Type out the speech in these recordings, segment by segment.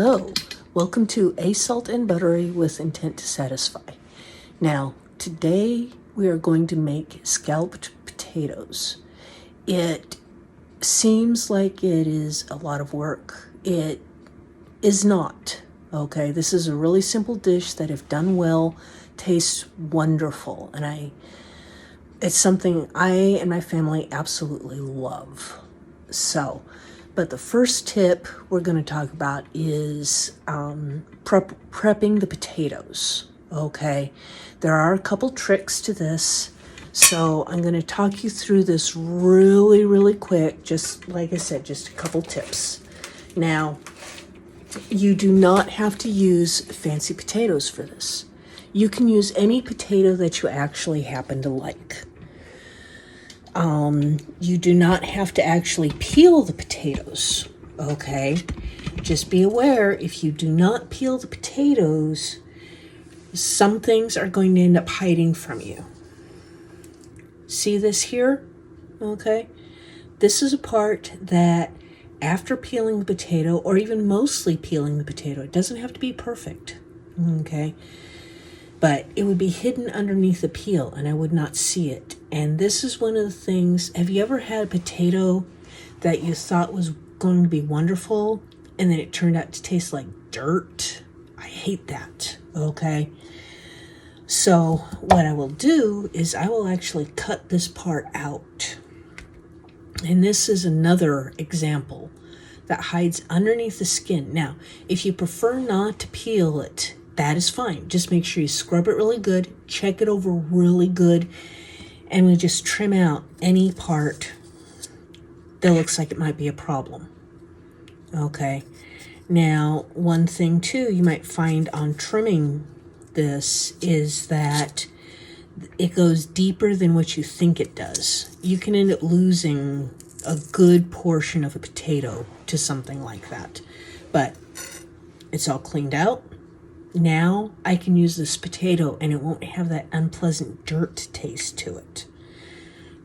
Hello, welcome to A Salt and Buttery with Intent to Satisfy. Now, today we are going to make scalloped potatoes. It seems like it is a lot of work. It is not, okay? This is a really simple dish that, if done well, tastes wonderful. And it's something I and my family absolutely love. But the first tip we're going to talk about is prepping the potatoes, okay? There are a couple tricks to this, so I'm going to talk you through this really, really quick, just like I said, just a couple tips. Now, you do not have to use fancy potatoes for this. You can use any potato that you actually happen to like. You do not have to actually peel the potatoes, okay? Just be aware, if you do not peel the potatoes, some things are going to end up hiding from you. See this here? Okay? This is a part that after peeling the potato, or even mostly peeling the potato, it doesn't have to be perfect, okay? But it would be hidden underneath the peel and I would not see it. And this is one of the things, have you ever had a potato that you thought was going to be wonderful and then it turned out to taste like dirt? I hate that, okay? So what I will do is I will actually cut this part out. And this is another example that hides underneath the skin. Now, if you prefer not to peel it, that is fine. Just make sure you scrub it really good, check it over really good, and we just trim out any part that looks like it might be a problem. Okay. Now, one thing too you might find on trimming this is that it goes deeper than what you think it does. You can end up losing a good portion of a potato to something like that. But it's all cleaned out. Now I can use this potato and it won't have that unpleasant dirt taste to it.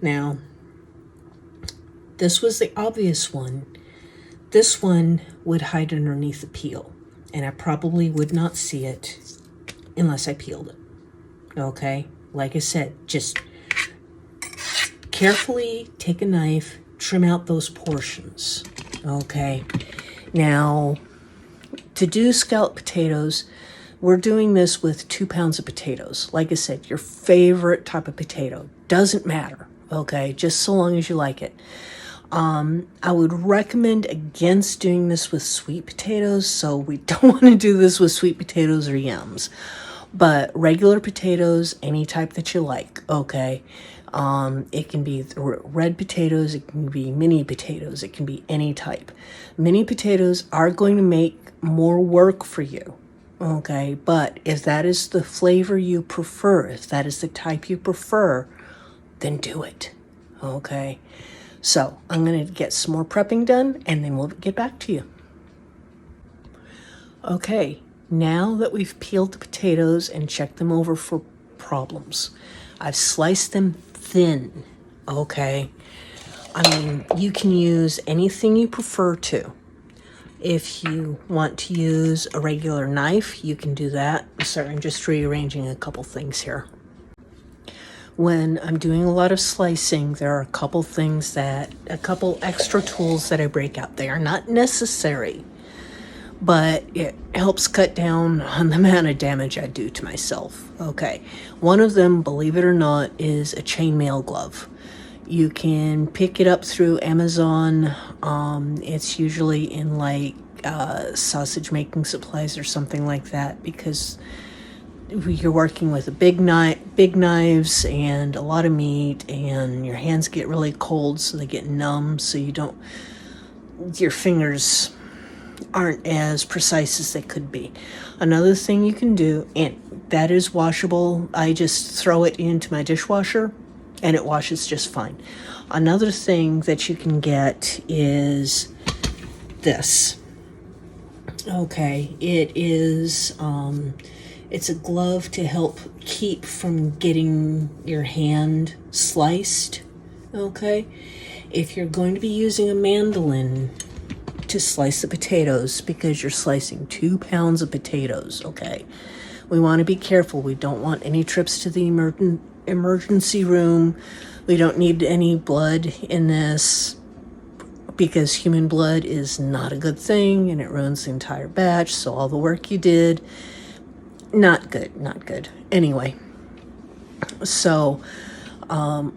Now, this was the obvious one. This one would hide underneath the peel, and I probably would not see it unless I peeled it. Okay? Like I said, just carefully take a knife, trim out those portions. Okay? Now, to do scalloped potatoes, we're doing this with 2 pounds of potatoes. Like I said, your favorite type of potato. Doesn't matter, okay? Just so long as you like it. I would recommend against doing this with sweet potatoes, so we don't want to do this with sweet potatoes or yams. But regular potatoes, any type that you like, okay? It can be red potatoes, it can be mini potatoes, it can be any type. Mini potatoes are going to make more work for you. Okay, but if that is the flavor you prefer, if that is the type you prefer, then do it. Okay, so I'm going to get some more prepping done and then we'll get back to you. Okay, now that we've peeled the potatoes and checked them over for problems, I've sliced them thin. Okay, I mean, you can use anything you prefer to. If you want to use a regular knife, you can do that. Sorry, I'm just rearranging a couple things here. When I'm doing a lot of slicing, there are a couple extra tools that I break out. They are not necessary, but it helps cut down on the amount of damage I do to myself. Okay, one of them, believe it or not, is a chainmail glove. You can pick it up through Amazon. It's usually in like sausage making supplies or something like that, because you're working with big knives and a lot of meat, and your hands get really cold, so they get numb, so your fingers aren't as precise as they could be. Another thing you can do, and that is washable, I just throw it into my dishwasher and it washes just fine. Another thing that you can get is this. Okay, it is, it's a glove to help keep from getting your hand sliced. Okay, if you're going to be using a mandolin to slice the potatoes because you're slicing 2 pounds of potatoes, okay? We want to be careful. We don't want any trips to the emergency room. We don't need any blood in this because human blood is not a good thing and it ruins the entire batch. So all the work you did, not good, not good. Anyway, so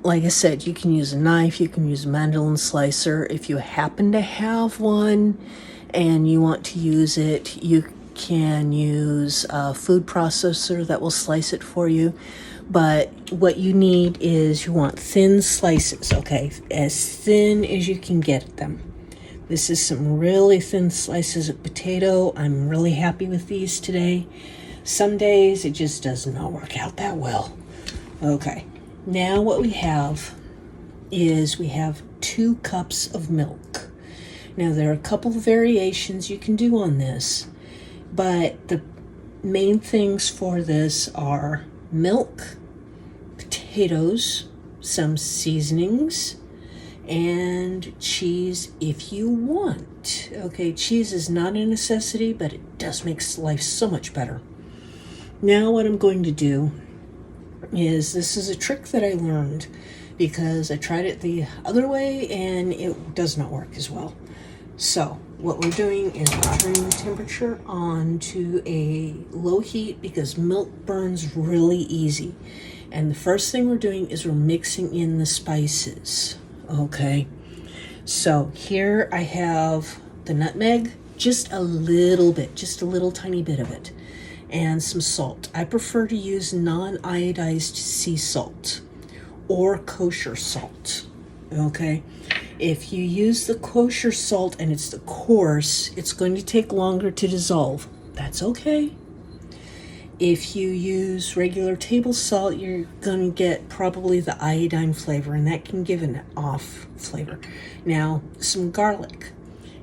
like I said, you can use a knife, you can use a mandolin slicer. If you happen to have one and you want to use it, you can use a food processor that will slice it for you. But what you need is you want thin slices, okay? As thin as you can get them. This is some really thin slices of potato. I'm really happy with these today. Some days it just does not work out that well. Okay, now what we have is we have 2 cups of milk. Now there are a couple of variations you can do on this, but the main things for this are milk, potatoes, some seasonings, and cheese if you want. Okay, cheese is not a necessity, but it does make life so much better. Now what I'm going to do is, this is a trick that I learned because I tried it the other way and it does not work as well. So what we're doing is we're turning the temperature on to a low heat because milk burns really easy. And the first thing we're doing is we're mixing in the spices. Okay, so here I have the nutmeg, just a little bit, just a little tiny bit of it, and some salt. I prefer to use non-iodized sea salt or kosher salt. Okay, if you use the kosher salt and it's the coarse, it's going to take longer to dissolve. That's okay. If you use regular table salt, you're going to get probably the iodine flavor, and that can give an off flavor. Now, some garlic.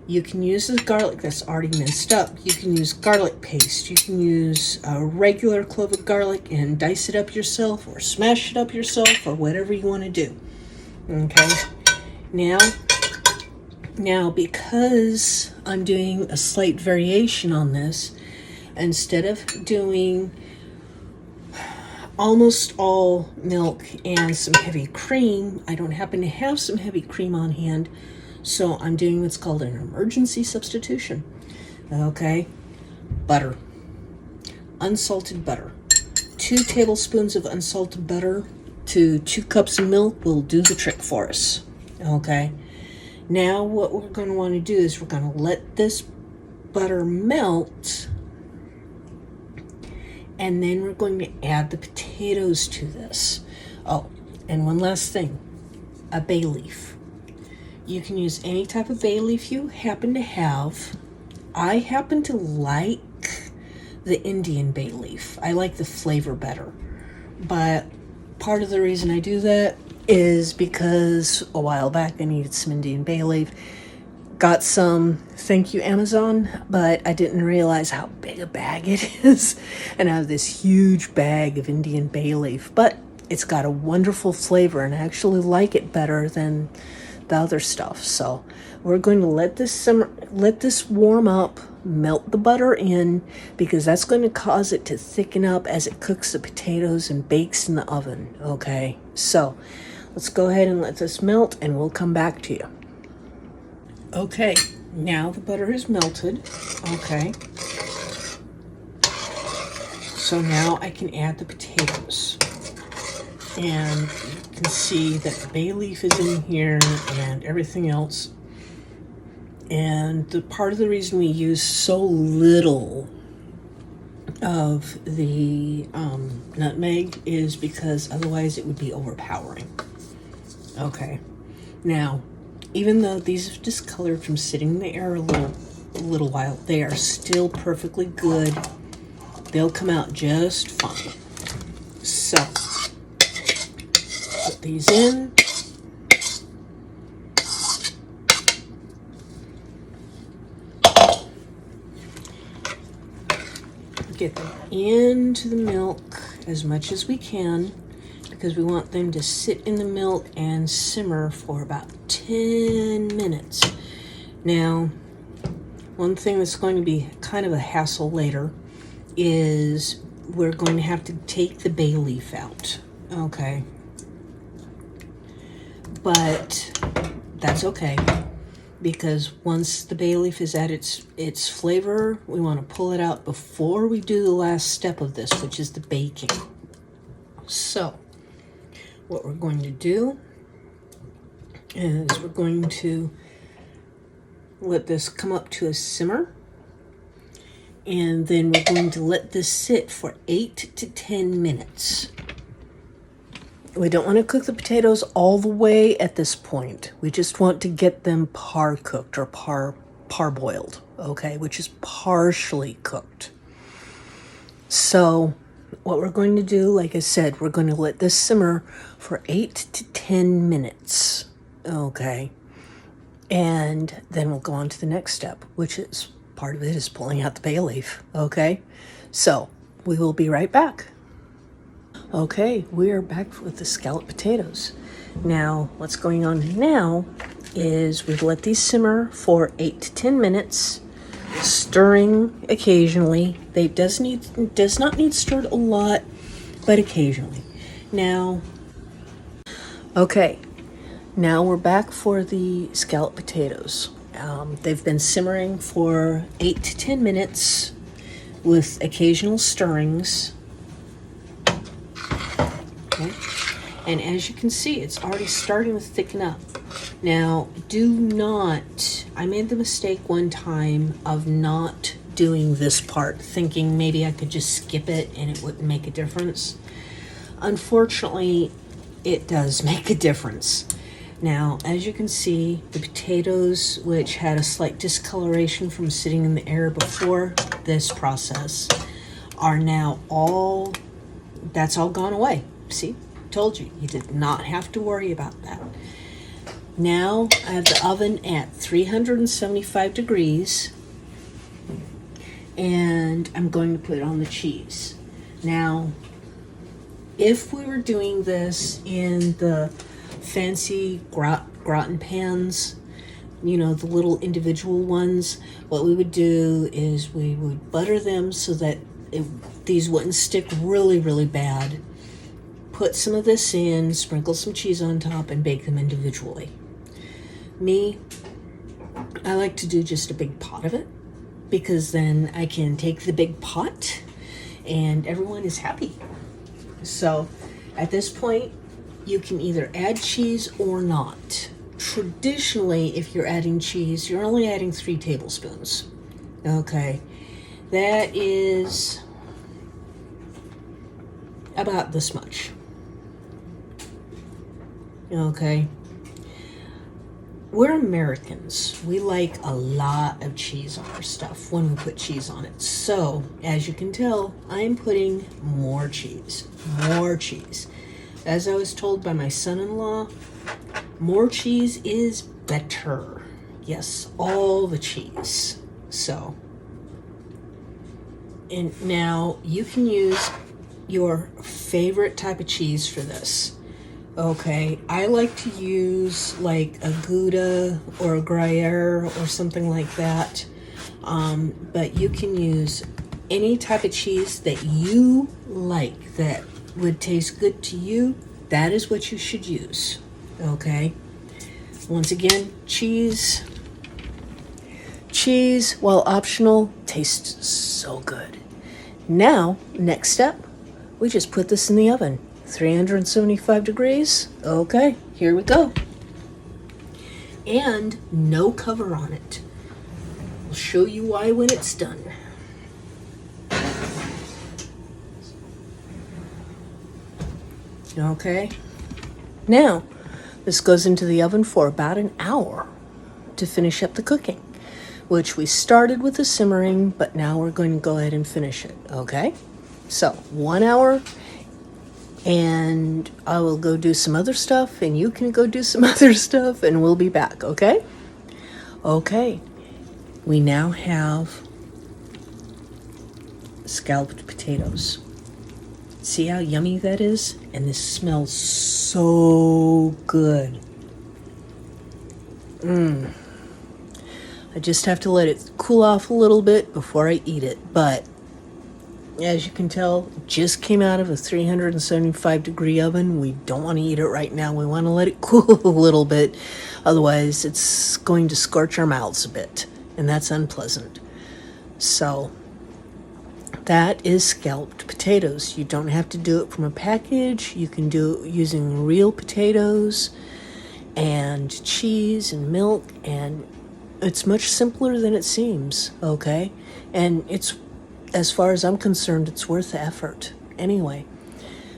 You can use the garlic that's already minced up. You can use garlic paste. You can use a regular clove of garlic and dice it up yourself or smash it up yourself or whatever you want to do. Okay? Now, because I'm doing a slight variation on this, instead of doing almost all milk and some heavy cream, I don't happen to have some heavy cream on hand, so I'm doing what's called an emergency substitution. Okay, butter, unsalted butter. 2 tablespoons of unsalted butter to 2 cups of milk will do the trick for us. Okay, now what we're going to want to do is we're going to let this butter melt, and then we're going to add the potatoes to this. Oh, and one last thing, a bay leaf. You can use any type of bay leaf you happen to have. I happen to like the Indian bay leaf. I like the flavor better. But part of the reason I do that is because a while back I needed some Indian bay leaf. Got some, thank you Amazon, but I didn't realize how big a bag it is. And I have this huge bag of Indian bay leaf, but it's got a wonderful flavor and I actually like it better than the other stuff. So we're going to let this warm up, melt the butter in, because that's going to cause it to thicken up as it cooks the potatoes and bakes in the oven. Okay, so let's go ahead and let this melt and we'll come back to you. Okay, now the butter is melted. Okay, so now I can add the potatoes, and you can see that the bay leaf is in here and everything else. And the part of the reason we use so little of the nutmeg is because otherwise it would be overpowering. Okay, now even though these have discolored from sitting in the air a little while, they are still perfectly good. They'll come out just fine. So put these in. Get them into the milk as much as we can, because we want them to sit in the milk and simmer for about 10 minutes. Now, One thing that's going to be kind of a hassle later is we're going to have to take the bay leaf out, okay? But that's okay, because once the bay leaf is at its flavor, we want to pull it out before we do the last step of this, which is the baking. So what we're going to do is we're going to let this come up to a simmer, and then we're going to let this sit for 8 to 10 minutes. We don't want to cook the potatoes all the way at this point. We just want to get them par cooked or parboiled, okay, which is partially cooked. So what we're going to do, like I said, we're going to let this simmer for 8 to 10 minutes, okay? And then we'll go on to the next step, which is part of it is pulling out the bay leaf, okay? So we will be right back. Okay, we are back with the scalloped potatoes. Now, what's going on now is we've let these simmer for 8 to 10 minutes, stirring occasionally. They does not need stirred a lot, but occasionally. Now, okay, now we're back for the scalloped potatoes. They've been simmering for 8 to 10 minutes with occasional stirrings. Okay. And as you can see, it's already starting to thicken up. Now, I made the mistake one time of not doing this part, thinking maybe I could just skip it and it wouldn't make a difference. Unfortunately, it does make a difference. Now, as you can see, the potatoes, which had a slight discoloration from sitting in the air before this process, are now that's all gone away. See, told you, you did not have to worry about that. Now I have the oven at 375 degrees, and I'm going to put on the cheese. Now, if we were doing this in the fancy gratin pans, you know, the little individual ones, what we would do is we would butter them so that these wouldn't stick really, really bad. Put some of this in, sprinkle some cheese on top, and bake them individually. Me, I like to do just a big pot of it, because then I can take the big pot and everyone is happy. So at this point, you can either add cheese or not. Traditionally, if you're adding cheese, you're only adding 3 tablespoons. Okay, that is about this much. Okay, we're Americans. We like a lot of cheese on our stuff when we put cheese on it. So, as you can tell, I'm putting more cheese. More cheese. As I was told by my son-in-law, more cheese is better. Yes, all the cheese. So, and now you can use your favorite type of cheese for this. Okay, I like to use like a Gouda or a Gruyere or something like that. But you can use any type of cheese that you like that would taste good to you. That is what you should use. Okay, once again, cheese, while optional, tastes so good. Now, next step, we just put this in the oven. 375 degrees. Okay, here we go. And no cover on it. I'll show you why when it's done. Okay. Now, this goes into the oven for about an hour to finish up the cooking, which we started with the simmering, but now we're going to go ahead and finish it. Okay? So, 1 hour, and I will go do some other stuff, and you can go do some other stuff, and we'll be back, okay? Okay, we now have scalloped potatoes. See how yummy that is? And this smells so good. I just have to let it cool off a little bit before I eat it. But as you can tell, it just came out of a 375-degree oven. We don't want to eat it right now. We want to let it cool a little bit. Otherwise, it's going to scorch our mouths a bit, and that's unpleasant. So that is scalloped potatoes. You don't have to do it from a package. You can do it using real potatoes and cheese and milk, and it's much simpler than it seems, okay? And it's, as far as I'm concerned, it's worth the effort. Anyway,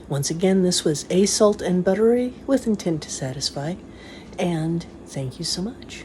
once again, this was A Salt and Buttery with intent to satisfy, and thank you so much.